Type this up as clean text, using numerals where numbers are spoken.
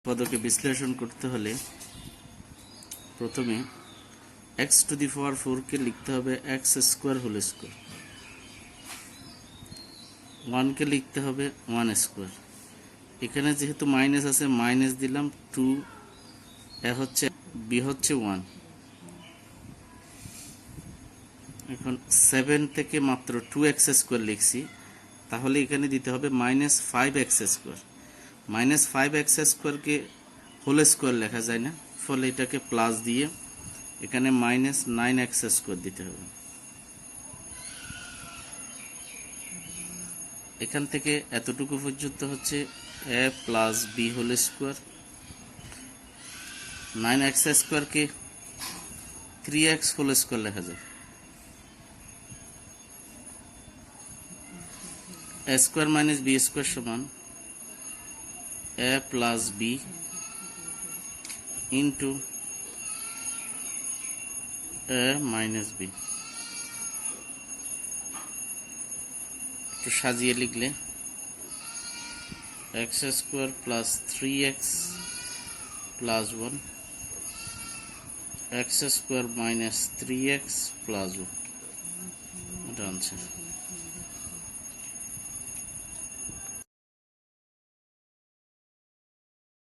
পদকে বিশ্লেষণ করতে হলে প্রথমে এক্স টু দি পাওয়ার 4 কে লিখতে হবে এক্স স্কোয়ার হোল স্কোয়ার, 1 কে লিখতে হবে 1 স্কোয়ার। এখানে যেহেতু মাইনাস আছে মাইনাস দিলাম 2, এ হচ্ছে বি হচ্ছে 1। এখন 7 থেকে মাত্র 2x স্কোয়ার লিখছি, তাহলে এখানে দিতে হবে minus 5x square. Minus 5x স্কোয়ারকে হোল স্কোয়ার লেখা যায় না, ফলে এটাকে প্লাস দিয়ে এখানে মাইনাস 9x স্কোয়ার দিতে হবে। এখান থেকে এতটুকু পর্যন্ত হচ্ছে a plus B whole square. 9x স্কোয়ারকে 3x হোল স্কোয়ার লেখা যায়। a square minus B square সমান a plus B into a minus B. একটু সাজিয়ে লিখলে x square plus 3x plus 1, x square minus 3x plus 1, এটা answer.